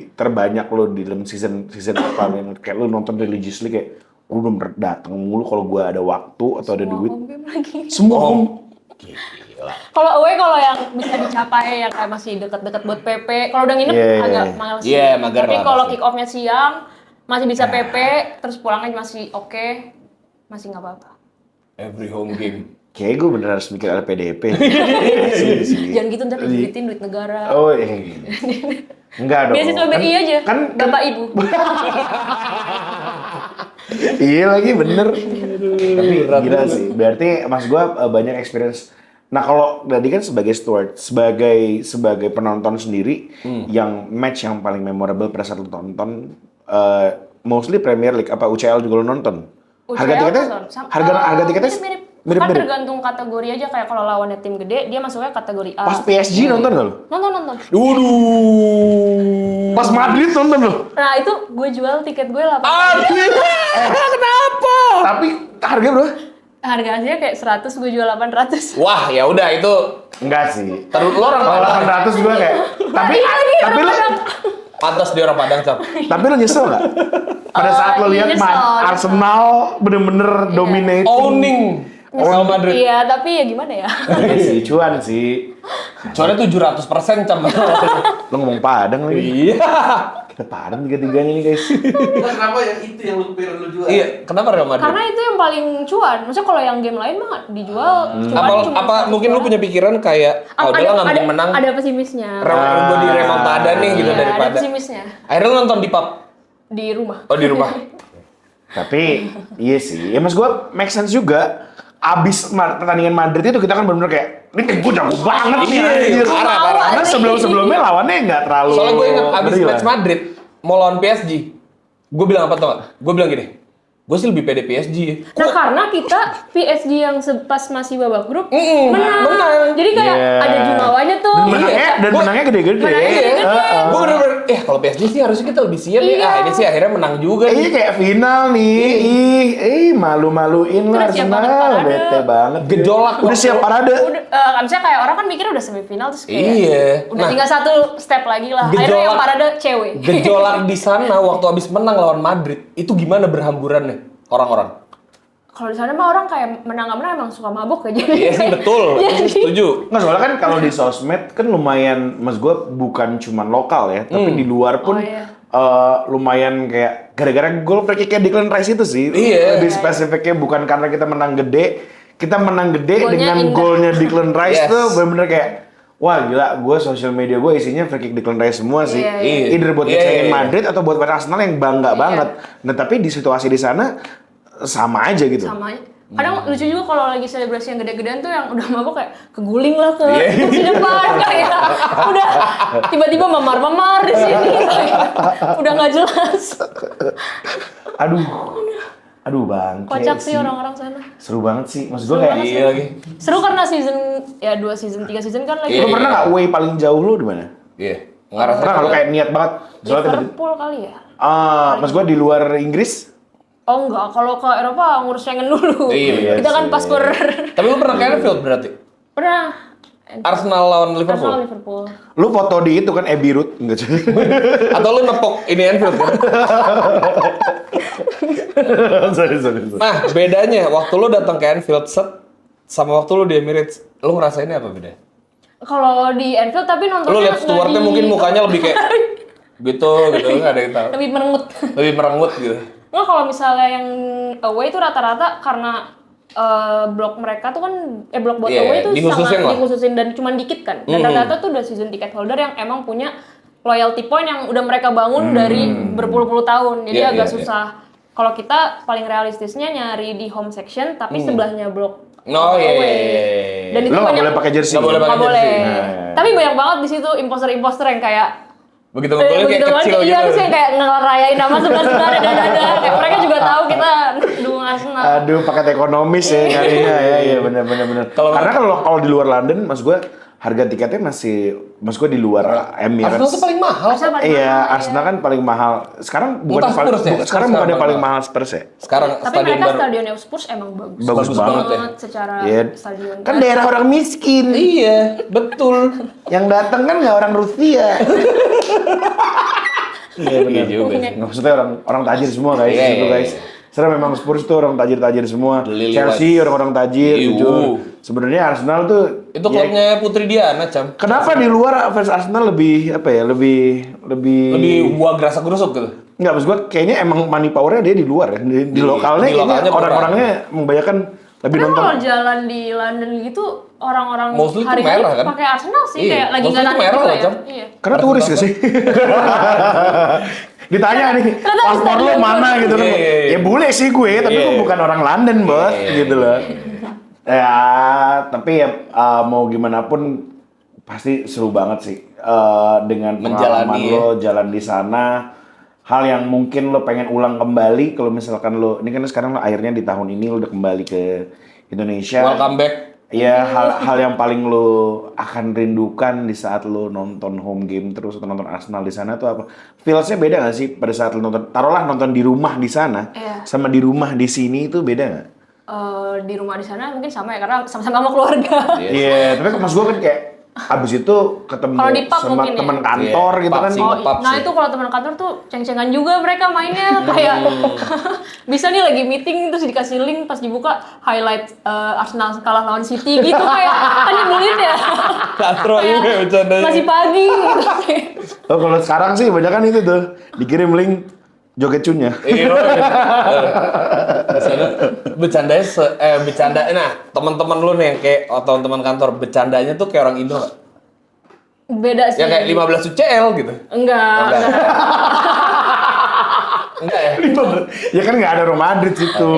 terbanyak lo di dalam season apa yang kayak lo nonton religiously kayak gue belum datang mulu kalau gue ada waktu atau ada duit. Home game lagi. Semua home. Kalau away, kalau yang bisa dicapai yang kayak masih deket-deket buat PP. Kalau udah nginep Iya, iya, agak iya. males. Iya, mager Tapi lah kalau pasti. kick off-nya siang masih bisa PP, terus pulangnya masih oke, masih nggak apa-apa. Every home game. Kayaknya gue bener harus mikir LPDP. Asli sih. Jangan gitu ntar diduitin duit negara. Oh iya. Enggak dong. Beasiswa BI aja, Kan bapak ibu. iya lagi bener. Tapi gila sih. Berarti mas gue banyak experience. Nah kalau tadi kan sebagai steward, sebagai penonton sendiri, yang match yang paling memorable pada saat lo tonton, mostly Premier League apa UCL juga lo nonton? Harga UCL tiketnya? nonton. Harga tiketnya mirip-mirip. Kan mirip-mirip. tergantung kategori aja, kayak kalau lawannya tim gede, dia masuknya kategori A. Pas PSG nonton gak lo? Nonton. Waduh. Pas Madrid nonton lo? Nah itu gue jual tiket gue 8. Kenapa? Tapi harga bro? Harga aslinya kayak 100, gue jual 800. Wah, ya udah itu Enggak sih. terus lo orang Kalau Padang. 800 gue kayak. Tapi lo Pantas dia orang Padang, Cap. tapi lo nyesel nggak? Pada saat lo lihat nyesel. Arsenal bener-bener dominating. Owning Real Madrid. Iya, tapi ya gimana ya? Iya sih, cuan sih. Soalnya 700%, Cap. Lo ngomong Padang lagi. Iya. Kita Padang tiga-tiganya nih guys. Kenapa yang itu yang lu kepikiran lu jual? Iya, kenapa Real Madrid? Karena itu yang paling cuan. Maksudnya kalau yang game lain mah dijual cuan cuma Apa mungkin lu punya pikiran kayak Ada- udahlah nggak mending ada- menang. Ada pesimisnya. Gue di remontada nih gitu Iya, daripada. ada pesimisnya Akhirnya lu nonton di pub. di rumah. Oh, di rumah. Tapi iya sih, ya mas gue make sense juga. Abis pertandingan Madrid itu kita kan bener-bener kayak ini tim gue jago banget nih. Iya, anjir. parah. Karena sebelum-sebelumnya lawannya nggak terlalu. Soalnya gue ingat abis ngeri lah. match Madrid mau lawan PSG. Gue bilang apa tau gak? Gue bilang gini, gue sih lebih pede PSG ya. Nah karena kita PSG yang pas masih babak grup menang. menang. Jadi kayak Iya. ada jumawanya tuh. Dan menangnya gede-gede. Menangnya gede-gede. Gue bener-bener, kalau PSG sih harusnya kita lebih siap ya. Iya. Ah, ini sih akhirnya menang juga Iya nih. kayak final nih, malu-maluin lah Udah siap banget Arsenal, parade. bete banget. Gejolak Udah siap parade. Udah, misalnya kayak orang kan mikir udah semifinal terus kayak Iya. udah Nah, tinggal satu step lagi lah. Akhirnya Gejolak- yang parade cewek. Gejolak di sana waktu abis menang lawan Madrid, itu gimana berhamburannya orang-orang? Kalau di sana mah orang kayak menang nggak menang emang suka mabok aja. Iya sih betul, itu setuju. Nggak, soalnya kan kalau di sosmed kan lumayan, mas gue bukan cuman lokal ya, tapi di luar pun Oh, iya. lumayan kayak gara-gara gol free kick-nya Declan Rice itu sih. Iya. Lebih spesifiknya bukan karena kita menang gede, kita menang gede Golnya dengan indah. golnya Declan Rice Yes. tuh bener-bener kayak wah gila, gue sosial media gue isinya free kick Declan Rice semua sih. Iya. Either buat Iya, ngecengin iya. Madrid atau buat fans Arsenal yang bangga banget. Nah tapi di situasi di sana sama aja gitu. Sama aja. Kadang lucu juga kalau lagi selebrasi yang gede-gedean tuh yang udah mabok kayak keguling lah ke kursi depan kayak udah tiba-tiba memar-memar di sini kayak udah nggak jelas. Aduh bang. Kocak sih orang-orang sana. Seru banget sih. Maksud gue kayak. Iya lagi. Seru karena season 2 season 3 season kan lagi. Lu pernah nggak away paling jauh lu di mana? Iya. Nggak Pernah kalau kayak niat banget. Soalnya tiba-tiba- Liverpool kali ya? maksud gue di luar Inggris. Oh enggak, kalau ke Eropa ngurus Schengen dulu. Iya, Kita kan sih. paspor. Tapi lu pernah ke Anfield berarti? Pernah. Arsenal lawan Liverpool? Arsenal Liverpool. Lu foto di itu kan Abbey Road enggak sih? Atau lu nepok ini Anfield kan? sorry. Nah, bedanya waktu lu datang ke Anfield sama waktu lu di Emirates, lu ngerasainnya apa beda? Kalau di Anfield tapi nontonnya Lu lihat stewardnya mungkin mukanya lebih kayak gitu nggak ada yang tahu. lebih merengut. Lebih merengut gitu. Nggak, kalau misalnya yang away itu rata-rata karena blok mereka tuh kan blok buat Iya, away itu dikhususin lah. dikhususin dan cuma dikit kan. Dan rata-rata tuh udah season ticket holder yang emang punya loyalty point yang udah mereka bangun dari berpuluh-puluh tahun. Jadi Iya, agak iya, susah. Kalau kita paling realistisnya nyari di home section tapi sebelahnya blok Oh iya. away. Dan itu Lu nggak banyak boleh pakai jersey. Nggak boleh nggak pakai boleh. jersey. Tapi banyak banget di situ imposter-imposter yang kayak Begitu ngegolin kayak begitu banget, kecil iya, gitu. terus yang kayak ngerayain nama sebelah-sebelah dada-dada. Kayak mereka juga tahu kita dukung Arsenal. Aduh, paket ekonomis ya kayaknya ya. Iya benar. Karena kalau di luar London, mas gue harga tiketnya masih, mas gue di luar Emirates. Arsenal tuh paling mahal. Arsenal paling Iya, mahal, Arsenal kan paling mahal. Sekarang bukan Entah Spurs ya? sekarang Spurs bukan yang paling paling mahal. mahal Spurs ya. Sekarang Tapi stadion mereka baru. stadionnya Spurs emang bagus. Bagus banget ya. Secara Iya. stadion. Kan daerah orang miskin. Iya, betul. Yang datang kan nggak orang Rusia. Iya benar. Iya juga. Nggak, maksudnya orang tajir semua guys, Iya, itu iya, guys. Sebenarnya memang Spurs tuh orang tajir semua. Beli Chelsea orang tajir, Iu. jujur. Sebenarnya Arsenal tuh Itu ya, klubnya Putri Diana, Cam. kenapa di luar fans Arsenal lebih apa ya? Lebih gua gerasa gerusuk gitu. Enggak, maksud gua kayaknya emang money power-nya dia di luar ya. Di lokalnya di kayaknya lokalnya kurang. orang-orangnya membayangkan lebih Karena nonton. kalau jalan di London gitu orang-orang Mostly tuh hari merah, kan? pakai Arsenal sih Iya, kayak lagi mostly nggak tuh nonton merah juga loh, ya. Cam. Iya. Karena turis gak sih? Ditanya nih, Ternyata paspor lu stadion mana bagus. gitu kan. Iya, iya, iya. Ya boleh sih gue, tapi Iya, gue iya. bukan orang London, bos, gitu loh. Ya, tapi ya mau gimana pun pasti seru banget sih dengan pengalaman Menjalani, lo jalan di sana. Hal yang mungkin lo pengen ulang kembali kalau misalkan lo, ini kan sekarang lo akhirnya di tahun ini lo udah kembali ke Indonesia. Welcome back. Ya hal yang paling lo akan rindukan di saat lo nonton home game terus atau nonton Arsenal di sana tuh apa? Feelsnya beda nggak sih pada saat lo nonton? Taruhlah nonton di rumah di sana Iya. sama di rumah di sini itu beda nggak? Di rumah di sana mungkin sama ya karena sama-sama sama keluarga. Iya, tapi mas gue kan kayak abis itu ketemu Kalau di pub sama mungkin ya? teman kantor Iya, gitu pub kan. sih. Oh, Pub nah sih. itu kalau teman kantor tuh ceng-cengan juga mereka mainnya kayak bisa nih lagi meeting terus dikasih link pas dibuka highlight Arsenal kalah lawan City gitu kayak kan nyebelin ya. Katro juga bercandanya. Masih pagi gitu. Oh kalau sekarang sih banyak kan itu tuh dikirim link joget cunya. Iya. Bercandanya bercanda. Nah, teman-teman lu nih yang kayak teman-teman kantor bercandanya tuh kayak orang Indo nggak? Beda sih. Ya kayak 15 UCL gitu. Enggak. Enggak ya? Ya kan nggak ada Real Madrid situ.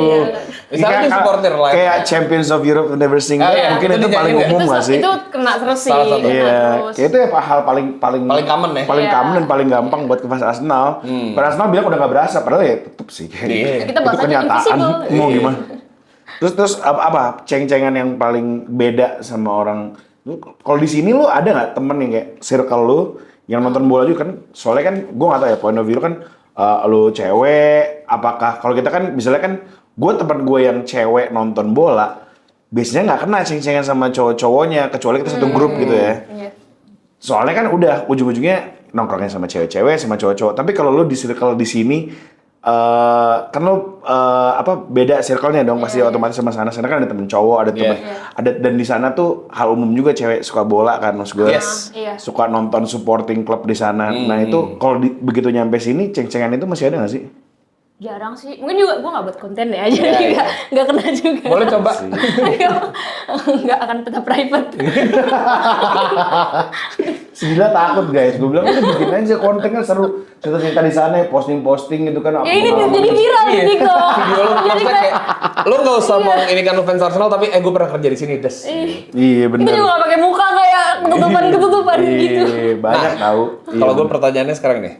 Misalnya Kayak- supporter lain. Kayak Champions of Europe never sing Ah, iya, mungkin itu itu paling dinyanyiin umum Itu, nggak sih? itu kena terus sih. Salah satu. kena Iya, terus. kayak itu ya hal paling Paling common ya? paling Iya. common dan paling gampang buat ke fans Arsenal. Fans Arsenal bilang udah nggak berasa, padahal ya tetep sih. Iya. Kita Itu bahasanya kenyataan. invisible. Mau Iya. gimana? Terus apa ceng-cengan yang paling beda sama orang? Kalau di sini lu ada nggak temen yang kayak circle lu yang nonton bola juga kan? Soalnya kan gue nggak tahu ya point of view lu kan lu cewek. Apakah kalau kita kan misalnya kan gue teman gue yang cewek nonton bola biasanya nggak kena ceng-cengan sama cowok-cowoknya kecuali kita satu grup gitu ya. Iya. Soalnya kan udah ujung-ujungnya nongkrongnya sama cewek-cewek sama cowok-cowok. Tapi kalau lu di circle di sini kan lu beda circle-nya dong pasti otomatis sama sana kan ada temen cowok, ada temen ada dan di sana tuh hal umum juga cewek suka bola kan maksud gue. Yes. Iya. Suka nonton supporting klub di sana. Nah, itu kalau begitu nyampe sini ceng-cengan itu masih ada nggak sih? Jarang sih. Mungkin juga gue nggak buat konten ya, jadi nggak kena juga. Boleh coba. Nggak akan tetap private. Si Dila takut guys, gue bilang udah bikin aja konten kan seru, cerita-cerita di sana ya, posting gitu kan. Ya ini jadi viral jadi kok. Video lo Jadi maksudnya kayak lo nggak usah mau ini kan lo fans Arsenal tapi gue pernah kerja di sini des. Iya Itu bener. juga nggak pakai muka kayak ketutupan gitu. Iya, banyak tahu. Iya. Kalau gue pertanyaannya sekarang nih,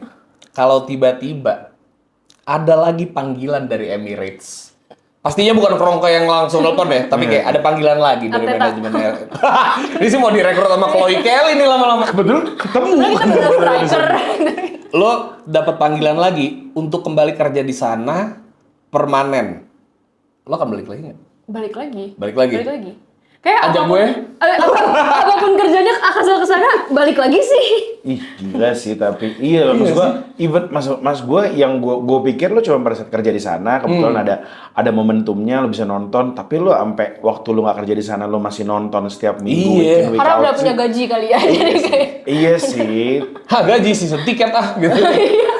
kalau tiba-tiba ada lagi panggilan dari Emirates, pastinya bukan Kroenke yang langsung nelpon ya, tapi kayak ada panggilan lagi dari Arteta. manajemen. Ini sih mau direkrut sama Chloe Kelly nih lama-lama. Betul ketemu. Nah, kita bener striker. Lo dapat panggilan lagi untuk kembali kerja di sana permanen. Lo akan balik lagi nggak? Balik lagi. Balik lagi? Balik lagi. Kayak Ajak apapun, apapun kerjanya asal kesana balik lagi sih. Ih gila sih tapi iya maksud gua even mas gua yang gua pikir lo cuma pada saat kerja di sana kebetulan ada momentumnya lo bisa nonton tapi lo sampai waktu lo nggak kerja di sana lo masih nonton setiap minggu Iya. week Karena out udah sih. punya gaji kali ya. Jadi kayak Iya sih. Gaji season tiket gitu.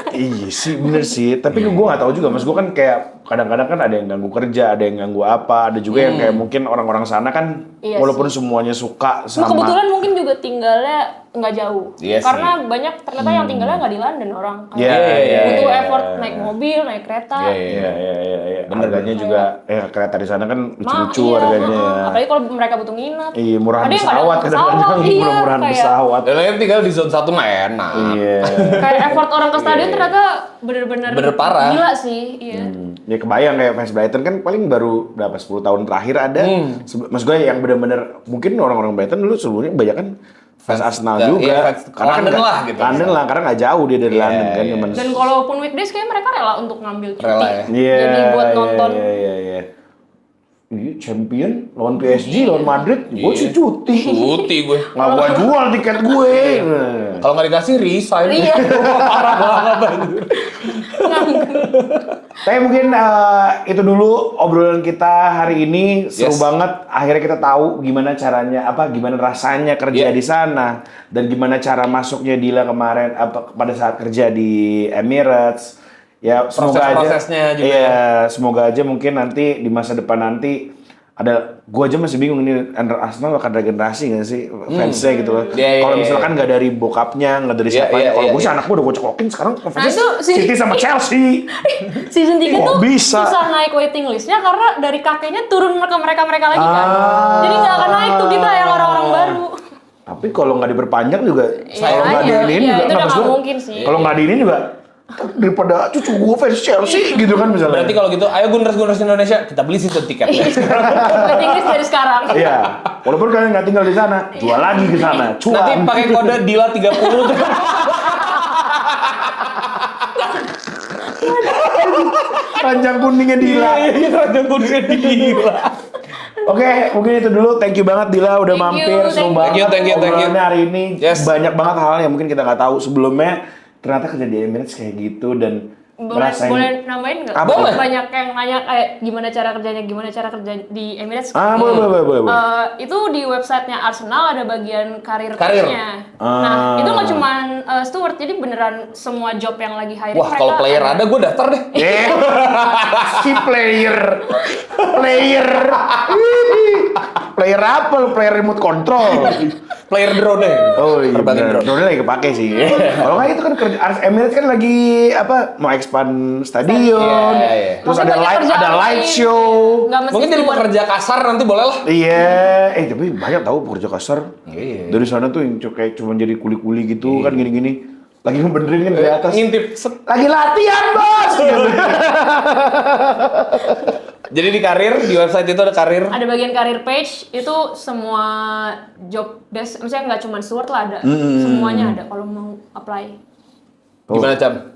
Iya sih bener sih tapi gua nggak tahu juga mas gua kan kayak kadang-kadang kan ada yang ganggu kerja ada yang ganggu apa ada juga yang kayak mungkin orang-orang sana kan Iya walaupun semuanya suka Lu sama kebetulan mungkin juga tinggalnya nggak jauh. Iya sih. Karena banyak ternyata yang tinggalnya nggak di London orang. Iya, Kayak iya, butuh iya, effort iya. naik mobil, naik kereta. Iya. Harganya juga kereta di sana kan lucu-lucu Iya, harganya ya. Apalagi kalau mereka butuh nginep. Iya, murahan Ada yang nggak ada pesawat kadang-kadang, iya, murahan kayak- pesawat. Dan yang tinggal di zone 1 mah enak. Iya. Kayak effort orang ke stadion ternyata bener-bener Bener parah. gila sih. Iya. Ya kebayang kayak fans Brighton kan paling baru berapa 10 tahun terakhir ada. Mas gue yang bener-bener mungkin orang-orang Brighton dulu sebelumnya kebanyakan fans Arsenal iya, juga. fans London nggak- lah gitu. London lah, karena nggak jauh dia dari Iya, London kan. iya. Cuman Dan kalaupun weekdays kayak mereka rela untuk ngambil cuti. Rela ya. Iya, Jadi buat nonton. Iya. Iya, champion lawan PSG, lawan Madrid, gue sih cuti. Cuti gue. Nggak gua jual tiket gue. Kalau nggak dikasih resign. Iya. Parah banget anjir. Tapi mungkin itu dulu obrolan kita hari ini seru Yes. banget. Akhirnya kita tahu gimana caranya, gimana rasanya kerja Yeah. di sana dan gimana cara masuknya Dila kemarin pada saat kerja di Emirates. Ya semoga aja. Proses-prosesnya juga. Iya, semoga aja mungkin nanti di masa depan nanti ada. Gua aja masih bingung ini Arsenal bakal regenerasi nggak sih fansnya gitu loh. Iya, Kalau iya, misalkan nggak dari bokapnya, nggak dari Iya, siapa. iya, Kalau iya, gue sih iya. anak gue udah gue cekokin sekarang fansnya itu sih- City sama Chelsea. Season 3 Kok tuh bisa? susah naik waiting listnya karena dari kakeknya turun ke mereka-mereka lagi kan. Ah. Jadi nggak akan naik tuh kita yang orang-orang baru. Tapi kalau nggak diperpanjang juga, kalau nggak aja. diinin Iya, juga, itu udah maksud nggak gua, mungkin sih. Kalau nggak diinin juga, daripada cucu gue fans Chelsea gitu kan misalnya. Berarti kalau gitu, ayo Gunners Indonesia, kita beli season tiket. Waiting list dari sekarang. Iya, walaupun kalian nggak tinggal di sana, jual lagi ke sana, cuan. Nanti pakai kode Dila 30. Ranjang kuningnya Dila. Iya, ada kode Dila. Oke, mungkin itu dulu. Thank you banget Dila udah Thank mampir. you, Seru thank banget. you. Thank you. Obrolannya hari ini Yes. banyak banget hal yang mungkin kita nggak tahu sebelumnya. Ternyata kerja di Emirates kayak gitu dan Boleh nambahin nggak? Apa? Boleh. Banyak yang nanya kayak gimana cara kerja di Emirates. boleh. Itu di websitenya Arsenal ada bagian karir Karir. page-nya. Nah, itu nggak cuma steward, jadi beneran semua job yang lagi hiring Wah, kalau player ada, gue daftar deh. Si player player apa lu? Player remote control. Player drone deh. Oh iya, Terbangin bener. drone. Drone lagi kepake sih. Kalau nggak itu kan kerja Emirates kan lagi mau expand stadion. Iya. Terus Masih ada banyak live kerjaan live lain. show. Nggak mesti Mungkin jadi steward. pekerja kasar nanti boleh lah. Iya, tapi banyak tahu pekerja kasar. Iya. Dari sana tuh yang kayak cuma jadi kuli-kuli gitu kan gini-gini. Lagi ngebenerin kan di atas. Ngintip. Set. Lagi latihan, Bos. Gitu. Jadi di karir, di website itu ada karir. Ada bagian karir page, itu semua job desk, misalnya nggak cuma steward lah, ada semuanya ada kalau mau apply. Gimana, Cam?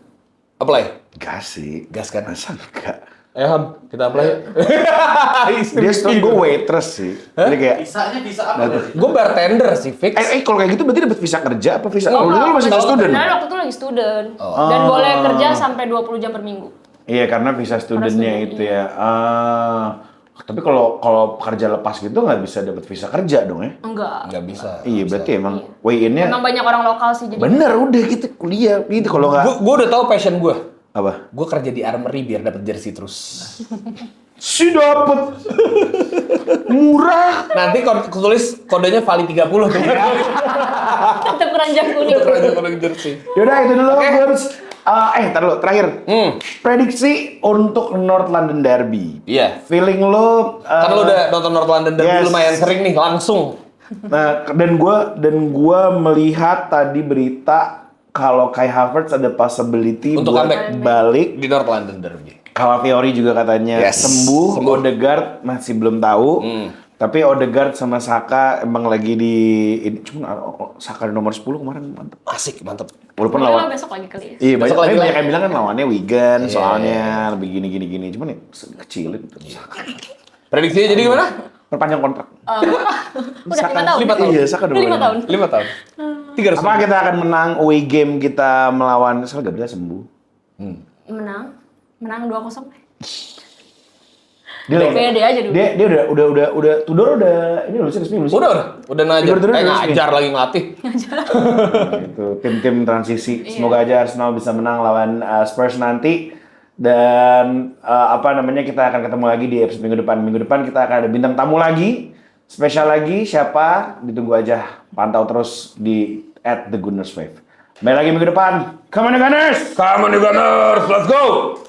Apply? Gas sih. Gas kan? Masa enggak? Ayo, Ham, kita apply. Dia setahu gue waitress sih. Jadi kayak Visa apa? Gue bartender sih, fix. kalau kayak gitu berarti dapat visa kerja apa visa? Oh, Kalau dulu masih kalau student. beneran waktu itu lagi student dan boleh kerja sampai 20 jam per minggu. Iya, karena visa studentnya student, itu ya. Tapi kalau kerja lepas gitu nggak bisa dapat visa kerja dong ya? Enggak. Nggak bisa. Iya, berarti emang way in-nya Emang banyak orang lokal sih jadi. bener udah gitu kuliah gitu kalau nggak. Gue udah tahu passion gue. Apa? Gue kerja di Armory biar dapat jersey terus. Si dapet. Murah. Nanti tulis kodenya Vali 30 tuh. Tetap keranjang kuning. Untuk keranjang kuning jersey. Yaudah itu dulu Guns. Ntar dulu, terakhir. Prediksi untuk North London Derby. Iya. Feeling lo... Kan lu udah nonton North London Derby yes. lumayan sering nih, langsung. Nah, dan gua melihat tadi berita kalau Kai Havertz ada possibility Untuk buat comeback. balik. Di North London Derby. Calafiori juga katanya Yes, sembuh. sembuh. Odegaard masih belum tahu. Tapi Odegaard sama Saka emang lagi di ini, cuma Saka di nomor 10 kemarin mantep. Asik, mantep. Walaupun Mungkin lawan besok lagi kali ya. Iya, banyak, Besok lagi banyak lah. yang bilang kan lawannya Wigan Iya. soalnya lebih gini. Cuman ya kecilin. Prediksinya jadi gimana? Perpanjang kontrak. Udah 5 tahun. 5 tahun. Iya, Saka udah 5 mulai. tahun. 5 tahun. 300. Apa kita akan menang away game kita melawan soal Gabriel sembuh. Menang 2-0. Dia Pede aja dulu. Dia udah Tudor udah ini lulus resmi lulus. Udah ngajar. Udah resmi. Ngajar lagi ngelatih. Itu tim-tim transisi. Semoga aja Arsenal bisa menang lawan Spurs nanti. Dan kita akan ketemu lagi di episode minggu depan. Minggu depan kita akan ada bintang tamu lagi, spesial lagi. Siapa? Ditunggu aja. Pantau terus di @thegunnerswave. Kembali lagi minggu depan. Come on the Gunners! Come on, you Gunners, let's go!